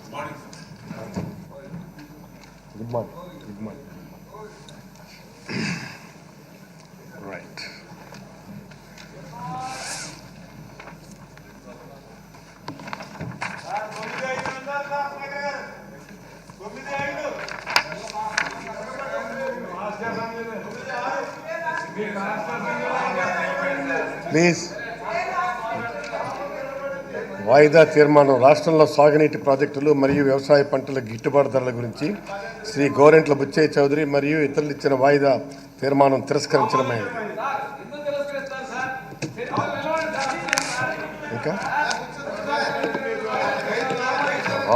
Good morning. Good morning. Right. Please. వాయిదా తీర్మానం రాష్ట్రంలో సాగునీటి ప్రాజెక్టులు మరియు వ్యవసాయ పంటల గిట్టుబాటు ధరల గురించి శ్రీ గోరెంట్ల బుచ్చయ్య చౌదరి మరియు ఇతరులు ఇచ్చిన వాయిదా తీర్మానం తిరస్కరించడమైనది. ఇంకా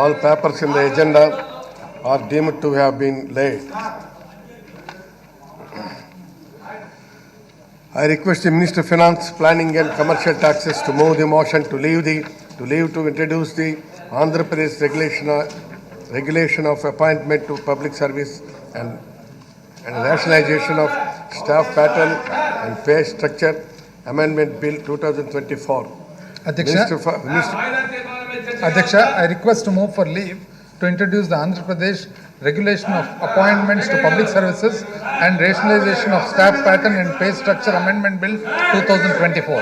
all papers in the agenda are deemed to have been laid. I request the Minister of Finance, Planning and Commercial Taxes to move the motion to introduce the Andhra Pradesh regulation of appointment to public service and rationalization of staff pattern and pay structure amendment bill 2024. Adhyaksha, I request to move for leave to introduce the Andhra Pradesh regulation of appointments to public services and rationalization of staff pattern and pay structure amendment bill 2024.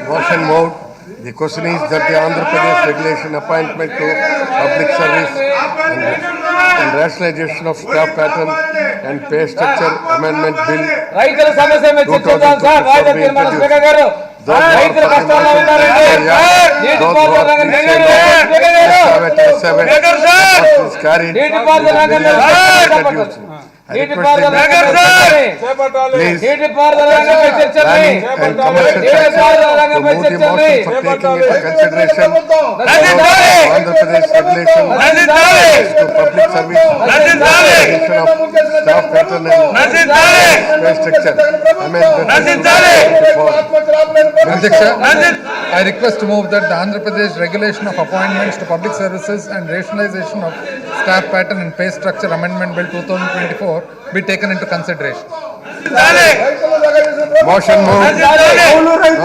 Motion moved. The question is that the Andhra Pradesh regulation appointment to public service and rationalization of staff pattern and pay structure amendment bill 2024 I request to move that the Andhra Pradesh regulation of appointments to public services and rationalization of staff pattern and pay structure amendment bill 2024 be taken into consideration. Motion moved.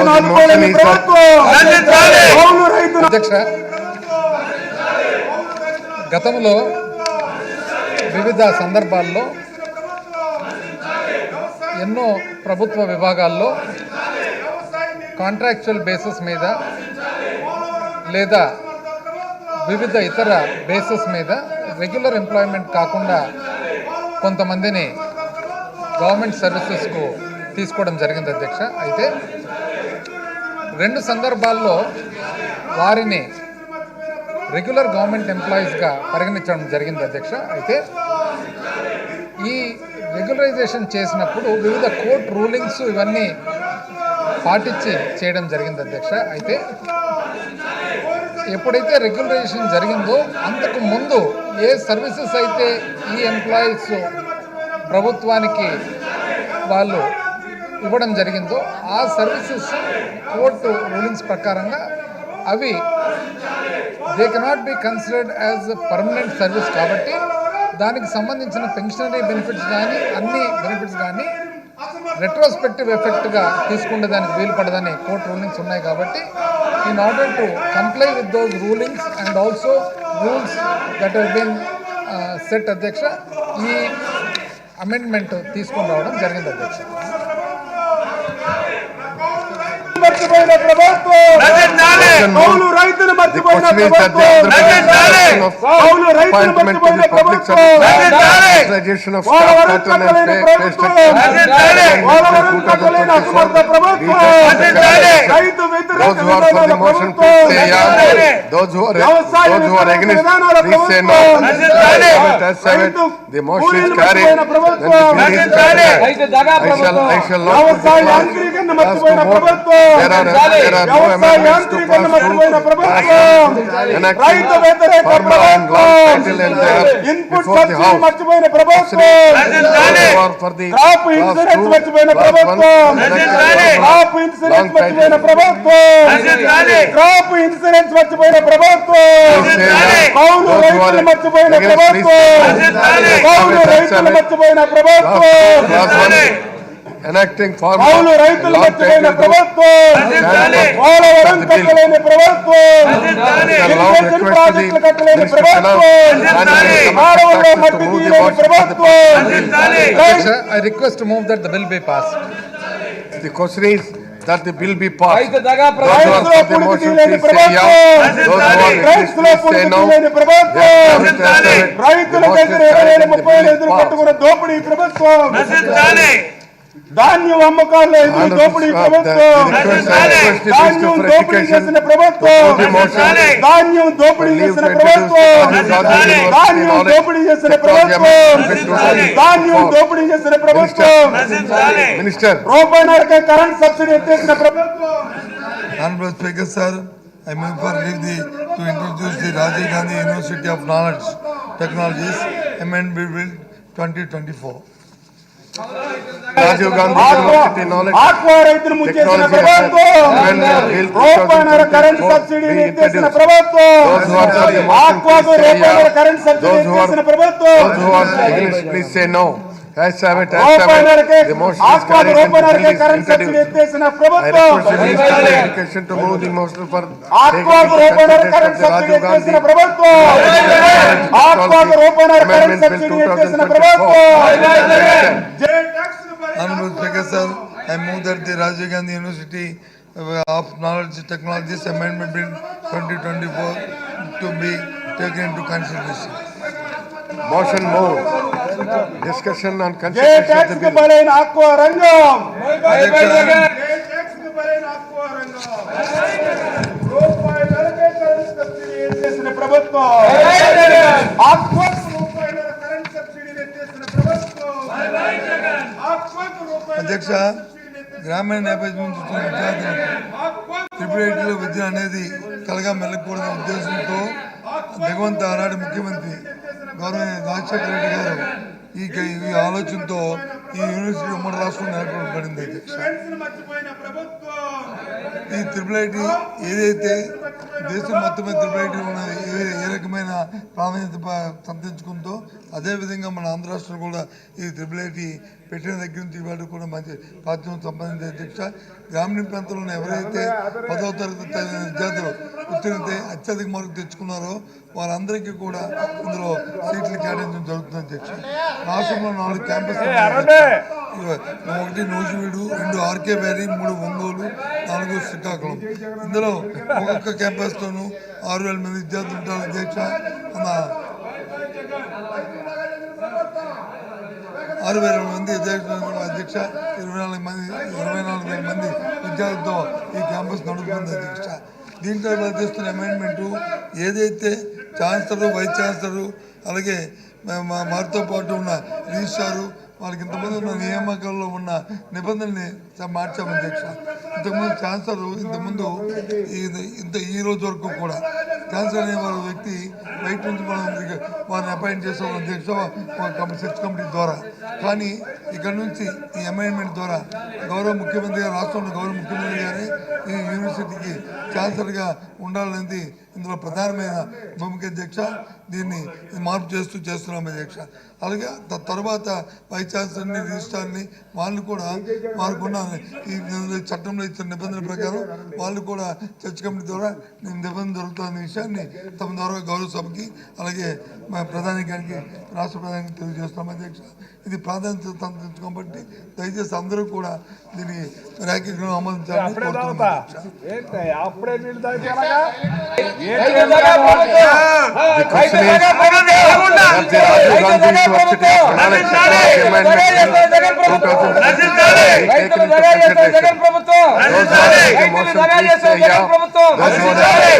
Adhyaksha, గతంలో వివిధ సందర్భాల్లో ఎన్నో ప్రభుత్వ విభాగాల్లో contractual basis మీద లేదా వివిధ ఇతర బేసిస్ మీద రెగ్యులర్ ఎంప్లాయ్మెంట్ కాకుండా కొంతమందిని గవర్నమెంట్ సర్వీసెస్కు తీసుకోవడం జరిగింది అధ్యక్ష. అయితే రెండు సందర్భాల్లో వారిని రెగ్యులర్ గవర్నమెంట్ ఎంప్లాయీస్గా పరిగణించడం జరిగింది అధ్యక్ష. అయితే ఈ రెగ్యులరైజేషన్ చేసినప్పుడు వివిధ కోర్టు రూలింగ్స్ ఇవన్నీ పాటించి చేయడం జరిగింది అధ్యక్ష. అయితే ఎప్పుడైతే రెగ్యులరైజేషన్ జరిగిందో అంతకు ముందు ఏ సర్వీసెస్ అయితే ఈ ఎంప్లాయీస్ ప్రభుత్వానికి వాళ్ళు ఇవ్వడం జరిగిందో ఆ సర్వీసెస్ కోర్టు రూలింగ్స్ ప్రకారంగా అవి they cannot be considered as permanent service కాబట్టి దానికి సంబంధించిన పెన్షనరీ బెనిఫిట్స్ కానీ అన్ని బెనిఫిట్స్ కానీ రెట్రోస్పెక్టివ్ ఎఫెక్ట్గా తీసుకునే దానికి వీలు పడదని కోర్టు రూలింగ్స్ ఉన్నాయి కాబట్టి in order to comply with those rulings and also rules that have been set అధ్యక్ష ఈ అమెండ్మెంట్ తీసుకొని రావడం జరిగింది అధ్యక్ష. మర్చిపోయిన ప్రభుత్వం కౌలు రైతును మర్చిపోయిన ప్రభుత్వం కౌలు రైతును మర్చిపోయిన ప్రభుత్వం రైతు వ్యతిరేక విధానాల ప్రభుత్వం యాంత్రీకరణ మర్చిపోయిన ప్రభుత్వం వ్యవసాయ యాంత్రీకరణ మర్చిపోయిన ప్రభుత్వం రైతు వ్యతిరేక ప్రభుత్వం ఇన్పుట్ సబ్సిడీ మర్చిపోయిన ప్రభుత్వం క్రాప్ ఇన్సూరెన్స్ మర్చిపోయిన ప్రభుత్వం క్రాప్ ఇన్సూరెన్స్ మర్చిపోయిన ప్రభుత్వం క్రాప్ ఇన్సూరెన్స్ మర్చిపోయిన ప్రభుత్వం కౌలు రైతులు మర్చిపోయిన ప్రభుత్వం కౌలు రైతులు మర్చిపోయిన ప్రభుత్వం enacting కౌలు రైతులు మర్చిపోయిన ప్రభుత్వం పోలవరం కట్టలేని ప్రభుత్వం ఇరిగేషన్ ప్రాజెక్టులు కట్టలేని ప్రభుత్వం, కాలువల్లో మట్టి తీయలేని ప్రభుత్వం. I request to move that the bill be passed. The question is that the bill be passed. రైతులో పుణికి తీయలేని ప్రభుత్వం, రైతులో పుణికి తీయలేని ప్రభుత్వం, రైతుల దగ్గర 20,000-30,000 ఎదురు కట్టుకున్న దోపిడీ ప్రభుత్వం, ధాన్యం అమ్మకాల్లో ఎదురు దోపిడీ ప్రభుత్వం, ధాన్యం దోపిడీ చేసిన ప్రభుత్వం, ధాన్యం దోపిడీ చేసిన ప్రభుత్వం, ధాన్యం దోపిడీ చేసిన ప్రభుత్వం, ధాన్యం దోపిడీ చేసిన ప్రభుత్వం, Minister. రూపాయన్నరకే కరెంట్ సబ్సిడీ ఎత్తేసిన ప్రభుత్వం. Honorable Speaker, sir, I move for to introduce the Rajiv Gandhi University of Knowledge Technologies Amendment Bill 2024. Rajiv Gandhi University Knowledge aqua రైతులు ముంచేసిన ప్రభుత్వం, రూపాయన్నర కరెంట్ సబ్సిడీని ఎత్తేసిన ప్రభుత్వం, ఆక్వాకు రూపాయన్నర కరెంట్ సబ్సిడీ ఎత్తేసిన ప్రభుత్వం, Those who are against, please say no. As have it, రూపాయన్నరకే the motion is ఆక్వాకు carried and the రూపాయన్నరకే bill is current subsidy introduced. ఎత్తేసిన I ప్రభుత్వం, request the Minister of Education to move the motion for ఆక్వాకు రూపాయన్నర current subsidy ఎత్తేసిన ప్రభుత్వం, ఆక్వాకు రూపాయన్నర current subsidy ఎత్తేసిన ప్రభుత్వం. Honorable Speaker, sir, I move that the Rajiv Gandhi University of Knowledge Technologies Amendment Bill 2024 to be taken into consideration. Motion moved. Discussion on J consideration of tax the కు bill. బలైన aqua రంగం, అధ్యక్ష, రూపాయన్నరకే current subsidy ఎత్తేసిన ప్రభుత్వం, ఆక్వాకు రూపాయన్నర current subsidy ఎత్తేసిన ప్రభుత్వం, ఆక్వాకు రూపాయన్నర అధ్యక్ష, గ్రామీణ నేపథ్యం నుంచి వచ్చిన విద్యార్థులకు ట్రిపుల్ విద్య అనేది కలగా మెల్లకూడదనే ఉద్దేశంతో దిగువంత ఆనాటి ముఖ్యమంత్రి గౌరవ రాజశేఖర రెడ్డి గారు ఈ ఆలోచనతో ఈ యూనివర్సిటీ ఉమ్మడి రాష్ట్రం నెలకొల్పబడింది. అధ్యక్ష, ఈ ట్రిపుల్ ఐటీ ఏదైతే దేశం మొత్తం మీద ట్రిపుల్ ఐటీ ఉన్నది ఏ రకమైన ప్రాధాన్యత సంతరించుకుందో అదేవిధంగా మన ఆంధ్ర రాష్ట్రం కూడా ఈ ట్రిపుల్ ఐటీ పెట్టిన దగ్గర నుంచి ఇవాళ కూడా మంచి ప్రాచుర్యం సంపాదించే. అధ్యక్ష, గ్రామీణ ప్రాంతంలో ఎవరైతే 10వ తరగతి విద్యార్థులు ఉత్తీర్ణత అత్యధిక మార్కులు తెచ్చుకున్నారో వారందరికీ కూడా ఇందులో సీట్లు కేటాయించడం జరుగుతుంది. అధ్యక్ష, రాష్ట్రంలో 4 campus, 1 Nuzvid, 2 RK valley, 3 Ongole, 4 Srikakulam. ఇందులో ఒక్కొక్క క్యాంపస్తోనూ 6,000 మంది విద్యార్థులు ఉంటారు. అధ్యక్ష, 6,000 మంది అధ్యక్ష, 24,000 మంది విద్యార్థులతో ఈ క్యాంపస్ నడుపుతుంది. అధ్యక్ష, దీంట్లో చేస్తున్న అమెండ్మెంటు ఏదైతే ఛాన్సలర్, వైస్ ఛాన్సలర్ అలాగే వారితో పాటు ఉన్న రిజిస్ట్రారు వాళ్ళకి ఇంతమంది ఉన్న నియామకాల్లో ఉన్న నిబంధనల్ని మార్చాము. అధ్యక్ష, ఇంతకుముందు ఛాన్సలర్ ఈ రోజు వరకు కూడా ఛాన్సలర్ అనే వారి వ్యక్తి బయట నుంచి మనం వారిని అపాయింట్ చేస్తాం. అధ్యక్ష, సెర్చ్ కమిటీ ద్వారా. కానీ ఇక్కడ నుంచి ఈ అమెండ్మెంట్ ద్వారా గౌరవ ముఖ్యమంత్రి గారు, రాష్ట్రంలో గౌరవ ముఖ్యమంత్రి గారే ఈ యూనివర్సిటీకి ఛాన్సలర్గా ఉండాలనేది ఇందులో ప్రధానమైన భూమిక. అధ్యక్ష, దీన్ని మార్పు చేస్తున్నాం. అధ్యక్ష, అలాగే తర్వాత వైస్ ఛాన్సలర్ని, రిజిస్ట్రార్ని వాళ్ళు కూడా వారికున్న ఈ చట్టంలో ఇచ్చిన నిబంధనల ప్రకారం వాళ్ళు కూడా చర్చ్ కమిటీ ద్వారా నిబంధన దొరుకుతున్న విషయాన్ని తమ ద్వారా గౌరవ సభకి అలాగే ప్రధాని గారికి, రాష్ట్ర ప్రధానికి తెలియజేస్తున్నాం. అధ్యక్ష, ఇది ప్రాధాన్యత కాబట్టి దయచేసి అందరూ కూడా దీన్ని ర్యాంకింగ్ ఆమోదించాలని కోరుతున్నాం. The question is that the Rajiv Gandhi University of Knowledge Technology Amendment Bill 2024 taken into consideration. Those who are against the motion, please say yeah. Those who are